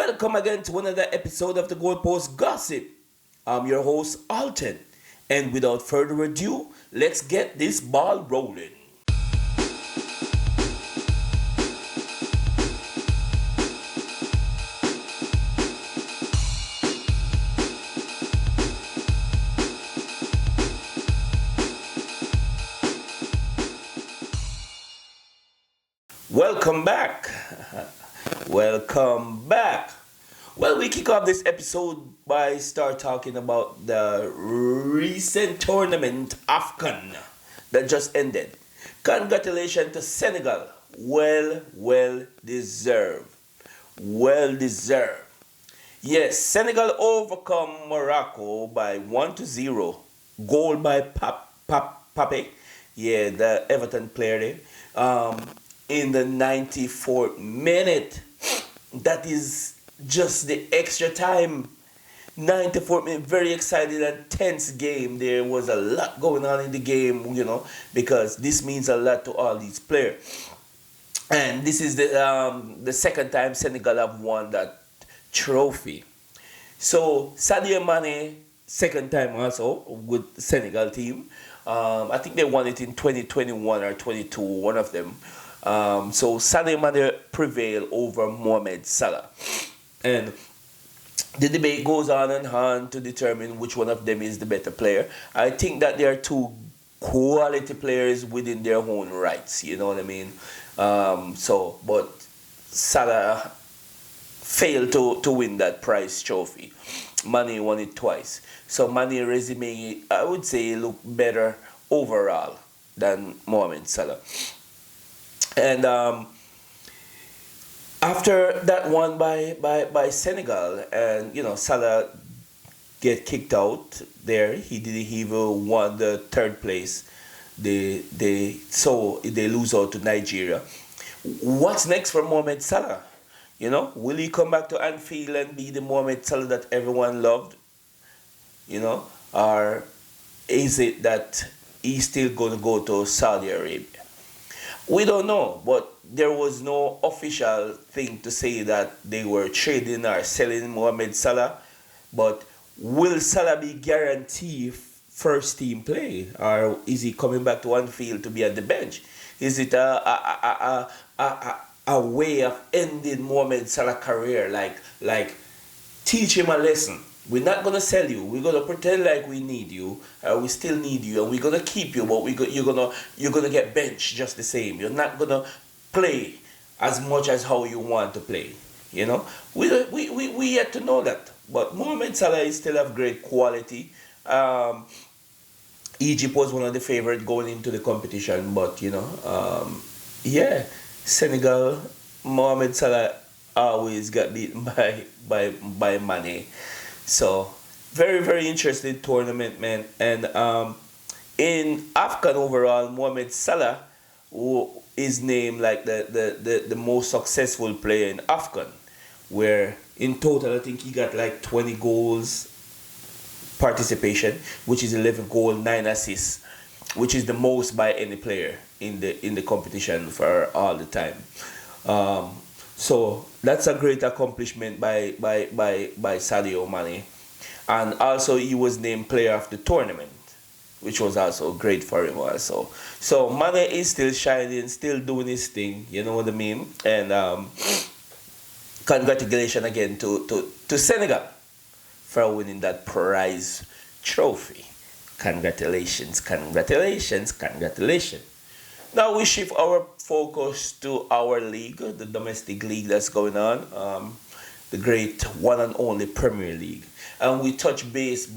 Welcome again to another episode of the Goalpost Gossip. I'm your host, Alton. And without further ado, let's get this ball rolling. Welcome back. Welcome back. Well, we kick off this episode by start talking about the recent tournament AFCON that just ended. Congratulations to Senegal. Well deserved. Well deserved. Yes, Senegal overcome Morocco by 1-0. Goal by Pape. Yeah, the Everton player there. In the 94th minute. That is just the extra time. 94th minute, very excited and tense game. There was a lot going on in the game, because this means a lot to all these players. And this is the second time Senegal have won that trophy. So Sadio Mane, second time also with Senegal team. I think they won it in 2021 or 22, one of them. So Sadio Mane prevailed over Mohamed Salah. And the debate goes on and on to determine which one of them is the better player. I think that there are two quality players within their own rights, you know what I mean? But Salah failed to win that prize trophy. Mane won it twice. So Mane resume, I would say, looked better overall than Mohamed Salah. And after that one by Senegal, and Salah get kicked out there, he didn't even won the third place. They lose out to Nigeria. What's next for Mohamed Salah? Will he come back to Anfield and be the Mohamed Salah that everyone loved? Or is it that he's still going to go to Saudi Arabia? We don't know, but there was no official thing to say that they were trading or selling Mohamed Salah. But will Salah be guaranteed first team play, or is he coming back to Anfield to be at the bench? Is it a way of ending Mohamed Salah's career, like teach him a lesson? We're not gonna sell you. We're gonna pretend like we need you. We still need you, and we're gonna keep you. But you're gonna get benched just the same. You're not gonna play as much as how you want to play. We yet to know that. But Mohamed Salah is still of great quality. Egypt was one of the favorites going into the competition, but Senegal, Mohamed Salah always got beaten by Mane. So, very, very interesting tournament, man. And in AFCON overall, Mohamed Salah is named like the most successful player in AFCON, where in total I think he got like 20 goals participation, which is 11 goals, 9 assists, which is the most by any player in the competition for all the time. So that's a great accomplishment by Sadio Mane. And also he was named player of the tournament, which was also great for him also. So Mane is still shining, still doing his thing, you know what I mean? And congratulations again to Senegal for winning that prize trophy. Congratulations. Now we shift our focus to our league, the domestic league that's going on, the great one and only Premier League. And we touch base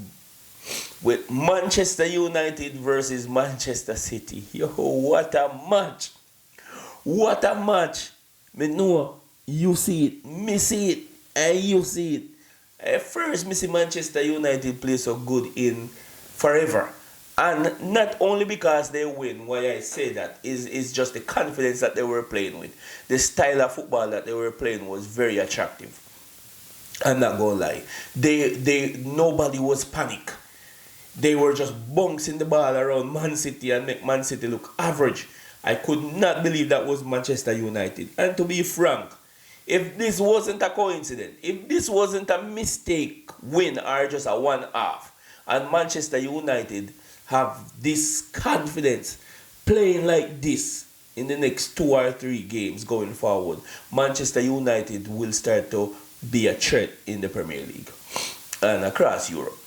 with Manchester United versus Manchester City. Yo, what a match. What a match. Me know you see it, me see it, and you see it. At first, me see Manchester United play so good in forever. And not only because they win, why I say that is just the confidence that they were playing with. The style of football that they were playing was very attractive. I'm not gonna lie. Nobody was panic. They were just bouncing the ball around Man City and make Man City look average. I could not believe that was Manchester United. And to be frank, if this wasn't a coincidence, if this wasn't a mistake win or just a one-off, and Manchester United have this confidence playing like this in the next 2 or 3 games going forward, Manchester United will start to be a threat in the Premier League and across Europe.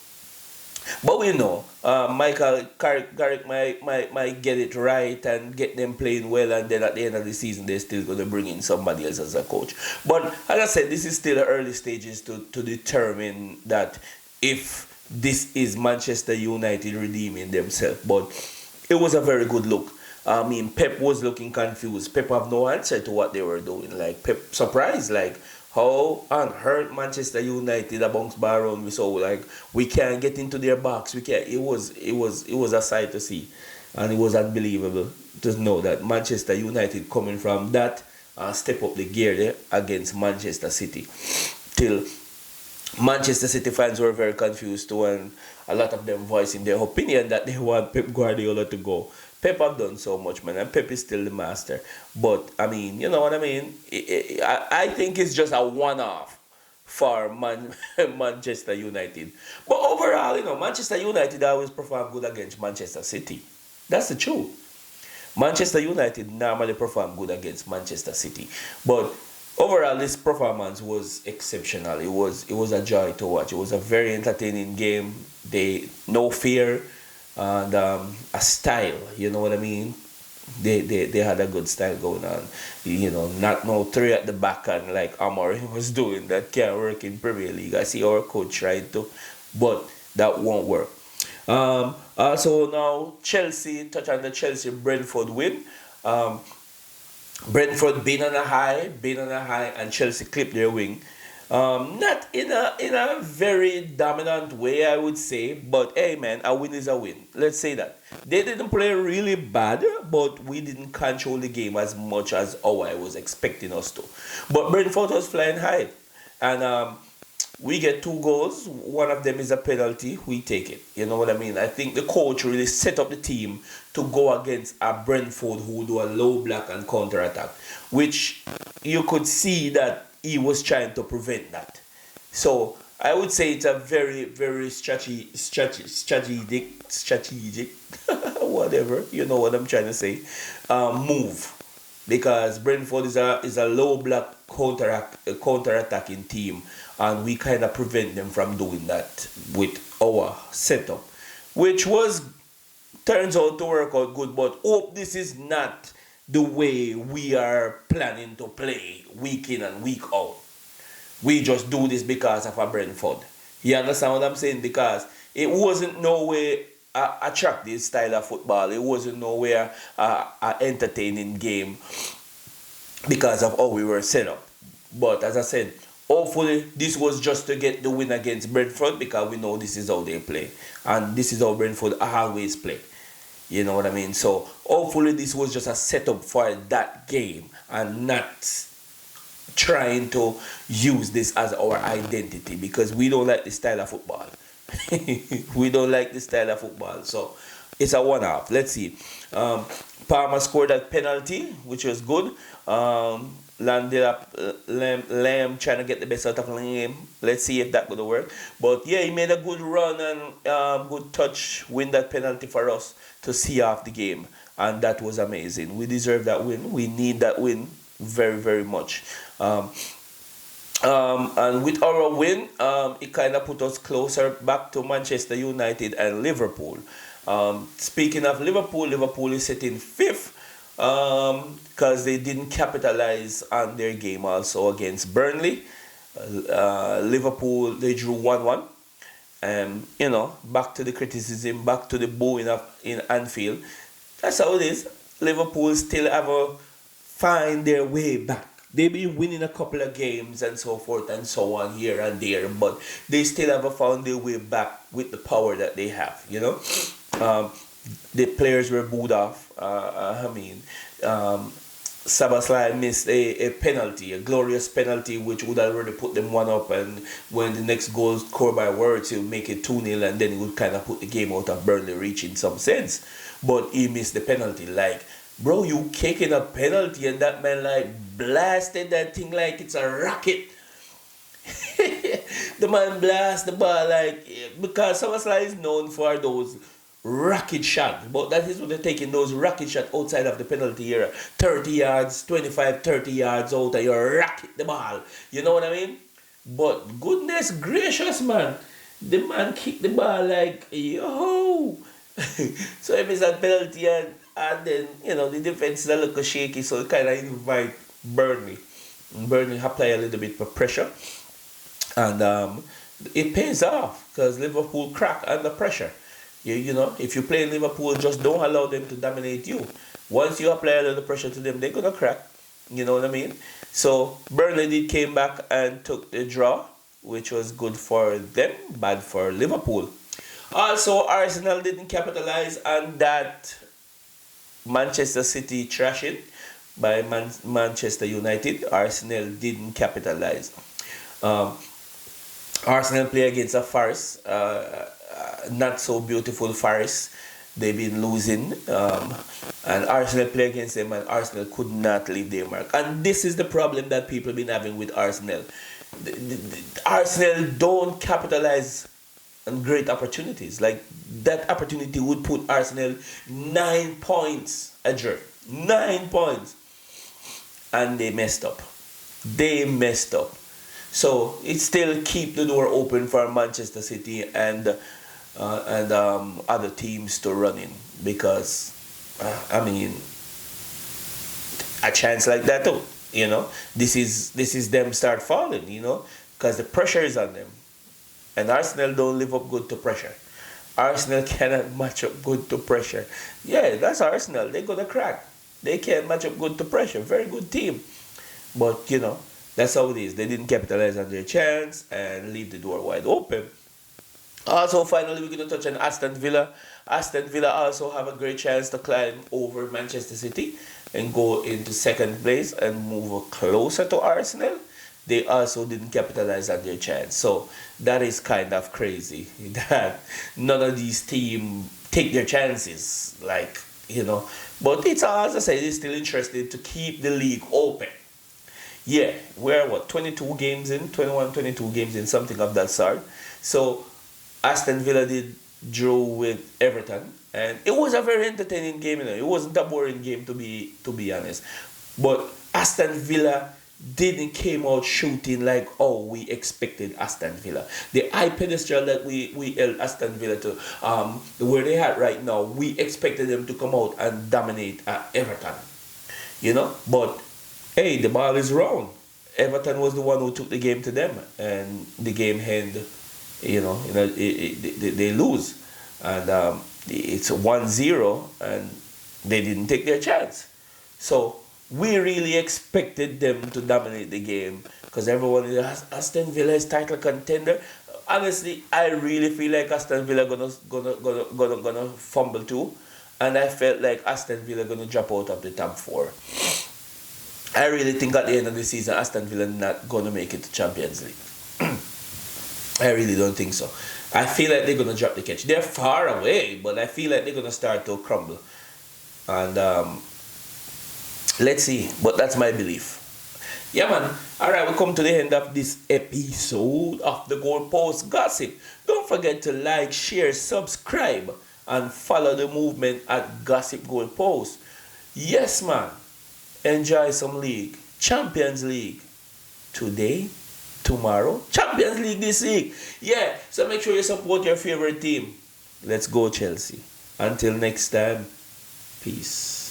But we know Michael Carrick might get it right and get them playing well, and then at the end of the season they're still going to bring in somebody else as a coach. But as I said, this is still the early stages to determine that if this is Manchester United redeeming themselves. But it was a very good look. I mean, Pep was looking confused. Pep have no answer to what they were doing. Like, Pep surprised, like, how unhurt Manchester United a bounce bar around we saw, like, we can't get into their box. We can't. It was a sight to see, and it was unbelievable to know that Manchester United coming from that step up the gear there against Manchester City. Till Manchester City fans were very confused too, and a lot of them voicing their opinion that they want Pep Guardiola to go. Pep have done so much, man, and Pep is still the master. But, I mean, you know what I mean? I think it's just a one-off for Manchester United. But overall, you know, Manchester United always perform good against Manchester City. That's the truth. Manchester United normally perform good against Manchester City. But overall, this performance was exceptional. It was a joy to watch. It was a very entertaining game. No fear and a style. You know what I mean? They had a good style going on. You know, not no three at the back and like Amorim was doing. That can't work in Premier League. I see our coach tried to, but that won't work. Also now Chelsea, touch on the Chelsea Brentford win. Brentford been on a high, and Chelsea clipped their wing. Not in a very dominant way, I would say, but hey man, a win is a win. Let's say that. They didn't play really bad, but we didn't control the game as much as I was expecting us to. But Brentford was flying high, and we get 2 goals. One of them is a penalty. We take it. You know what I mean? I think the coach really set up the team to go against a Brentford who do a low block and counter attack, which you could see that he was trying to prevent that. So I would say it's a very, very strategic, whatever, you know what I'm trying to say, move. Because Brentford is a low block counter attacking team, and we kind of prevent them from doing that with our setup, which turns out to work out good. But hope this is not the way we are planning to play week in and week out. We just do this because of a Brentford. You understand what I'm saying? Because it wasn't no way attractive style of football. It wasn't nowhere a entertaining game because of how we were set up. But as I said, hopefully this was just to get the win against Brentford, because we know this is how they play. And this is how Brentford always play. You know what I mean? So hopefully this was just a setup for that game and not trying to use this as our identity, because we don't like this style of football. We don't like this style of football. So it's a one-off. Let's see. Palmer scored that penalty, which was good. Lamb trying to get the best out of Lamb. Let's see if that's going to work. But yeah, he made a good run and good touch, win that penalty for us to see off the game. And that was amazing. We deserve that win. We need that win very, very much. And with our win, it kind of put us closer back to Manchester United and Liverpool. Speaking of Liverpool, Liverpool is sitting 5th because they didn't capitalize on their game also against Burnley. Liverpool, they drew 1-1. And, you know, back to the criticism, back to the booing in Anfield. That's how it is. Liverpool still have to find their way back. They've been winning a couple of games and so forth and so on here and there, but they still haven't found their way back with the power that they have, you know. The players were booed off. Szoboszlai missed a penalty, a glorious penalty, which would already put them 1-up, and when the next goal scored by Words, he'll make it 2-0, and then he would kind of put the game out of Burnley reach in some sense. But he missed the penalty. Like, Bro, you kicking a penalty and that man like blasted that thing like it's a rocket. The man blast the ball like, because SummerSlam is known for those rocket shots, but that is what they're taking, those rocket shots outside of the penalty area, 30 yards, 25, 30 yards out, and you rocket the ball. You know what I mean? But goodness gracious, man, the man kicked the ball like, yo. So if it's a penalty, and then, the defense is a little shaky, so it kind of invite Burnley. Burnley apply a little bit of pressure, and it pays off because Liverpool crack under pressure. If you play in Liverpool, just don't allow them to dominate you. Once you apply a little pressure to them, they're gonna crack. You know what I mean? So Burnley did came back and took the draw, which was good for them, bad for Liverpool. Also, Arsenal didn't capitalize on that Manchester City trashing by Manchester United. Arsenal didn't capitalize. Arsenal play against a Forest, not so beautiful Forest. They've been losing, and Arsenal play against them, and Arsenal could not leave their mark. And this is the problem that people have been having with Arsenal. Arsenal don't capitalize on great opportunities. Like, that opportunity would put Arsenal 9 points adrift. 9 points. And they messed up. So it still keep the door open for Manchester City and other teams to run in, because a chance like that too, this is them start falling, because the pressure is on them, and Arsenal don't live up good to pressure. Arsenal cannot match up good to pressure. Yeah, that's Arsenal. They're gonna crack. They can't match up good to pressure. Very good team, but that's how it is. They didn't capitalize on their chance and leave the door wide open. Also, finally, we're going to touch on Aston Villa. Aston Villa also have a great chance to climb over Manchester City and go into second place and move closer to Arsenal. They also didn't capitalize on their chance. So that is kind of crazy that none of these teams take their chances. But it's, as I said, it's still interested to keep the league open. Yeah, we're 22 games in, 21, 22 games in, something of that sort. So Aston Villa did draw with Everton, and it was a very entertaining game. It wasn't a boring game, to be honest. But Aston Villa didn't came out shooting like we expected Aston Villa. The high pedestal that we held Aston Villa to, where they had right now, we expected them to come out and dominate Everton. But hey, the ball is round. Everton was the one who took the game to them, and the game ended. They lose, and it's 1-0, and they didn't take their chance. So we really expected them to dominate the game, because everyone is Aston Villa is title contender. Honestly, I really feel like Aston Villa gonna fumble too, and I felt like Aston Villa gonna drop out of the top 4. I really think at the end of the season, Aston Villa not gonna make it to Champions League. I really don't think so. I feel like they're gonna drop the catch. They're far away, but I feel like they're gonna start to crumble. And let's see. But that's my belief. Yeah, man. Alright, we come to the end of this episode of the Goalpost Gossip. Don't forget to like, share, subscribe, and follow the movement at Gossip Goalpost. Yes, man. Enjoy some league. Champions League. Today, tomorrow, Champions League this week. Yeah, so make sure you support your favorite team. Let's go, Chelsea. Until next time, peace.